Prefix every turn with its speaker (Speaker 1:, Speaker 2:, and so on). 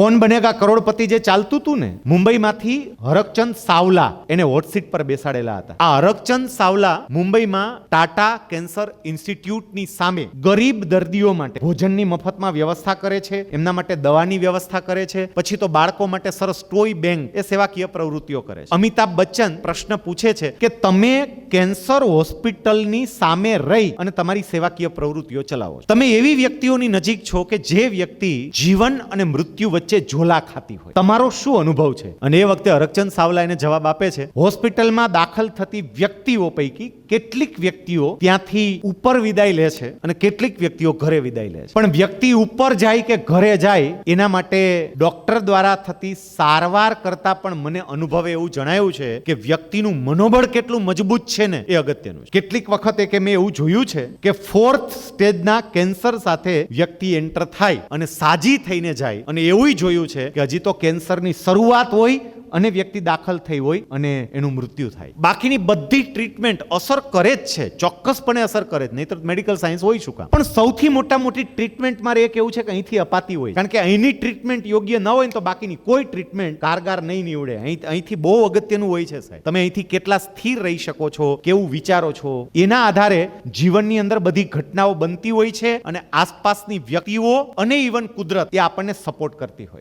Speaker 1: કોણ બનેગા કરોડપતિ જે ચાલતું હતું ને, મુંબઈમાંથી હરકચંદ સાવલા એને હોટ સીટ પર બેસાડેલા હતા. આ હરકચંદ સાવલા મુંબઈમાં ટાટા કેન્સર ઇન્સ્ટિટ્યૂટની સામે ગરીબ દર્દીઓ માટે ભોજનની મફતમાં વ્યવસ્થા કરે છે, એમના માટે દવાની વ્યવસ્થા કરે છે, પછી તો બાળકો માટે સરસ ટોય બેંક એ સેવાકીય પ્રવૃત્તિઓ કરે છે. અમિતાભ બચ્ચન પ્રશ્ન પૂછે છે કે તમે કેન્સર હોસ્પિટલની સામે રહી અને તમારી સેવાકીય પ્રવૃત્તિઓ ચલાવો છો. તમે એવી વ્યક્તિઓની નજીક છો કે જે વ્યક્તિ જીવન અને મૃત્યુ વચ્ચે ઝોલા ખાતી હોય. તમારો શું અનુભવ છે? અને એ વખતે હરકચંદ સાવલા એને જવાબ આપે છે, હોસ્પિટલમાં દાખલ થતી વ્યક્તિઓ પૈકી કેટલીક વ્યક્તિઓ ત્યાંથી ઉપર વિદાય લે છે અને કેટલીક વ્યક્તિઓ ઘરે વિદાય લે છે. પણ વ્યક્તિ ઉપર જાય કે ઘરે જાય એના માટે ડોક્ટર દ્વારા થતી સારવાર કરતા પણ મને અનુભવે એવું જણાયું છે કે વ્યક્તિનું મનોબળ કેટલું મજબૂત છે ને એ અગત્યનું છે. કેટલીક વખતે કે મેં એવું જોયું છે કે 4th સ્ટેજના કેન્સર સાથે વ્યક્તિ એન્ટર થાય અને સાજી થઈને જાય, અને એવું જોયું છે કે હજી તો કેન્સરની શરૂઆત હોય અને વ્યક્તિ દાખલ થઈ હોય અને એનું મૃત્યુ થાય. બાકીની બધી ટ્રીટમેન્ટ અસર કરે જ છે, ચોક્કસપણે અસર કરે જ, નહીં તો મેડિકલ સાયન્સ હોય શું કામ. પણ સૌથી મોટી ટ્રીટમેન્ટ મારે એ કેવું છે કે અહીંથી અપાતી હોય, કારણ કે અહીંની ટ્રીટમેન્ટ યોગ્ય ન હોય ને તો બાકીની કોઈ ટ્રીટમેન્ટ કારગર નહીં નીવડે. અહીંથી બહુ અગત્યનું હોય છે સાહેબ, તમે અહીંથી કેટલા સ્થિર રહી શકો છો, કેવું વિચારો છો, એના આધારે જીવનની અંદર બધી ઘટનાઓ બનતી હોય છે અને આસપાસની વ્યક્તિઓ અને ઇવન કુદરત એ આપણને સપોર્ટ કરતી હોય.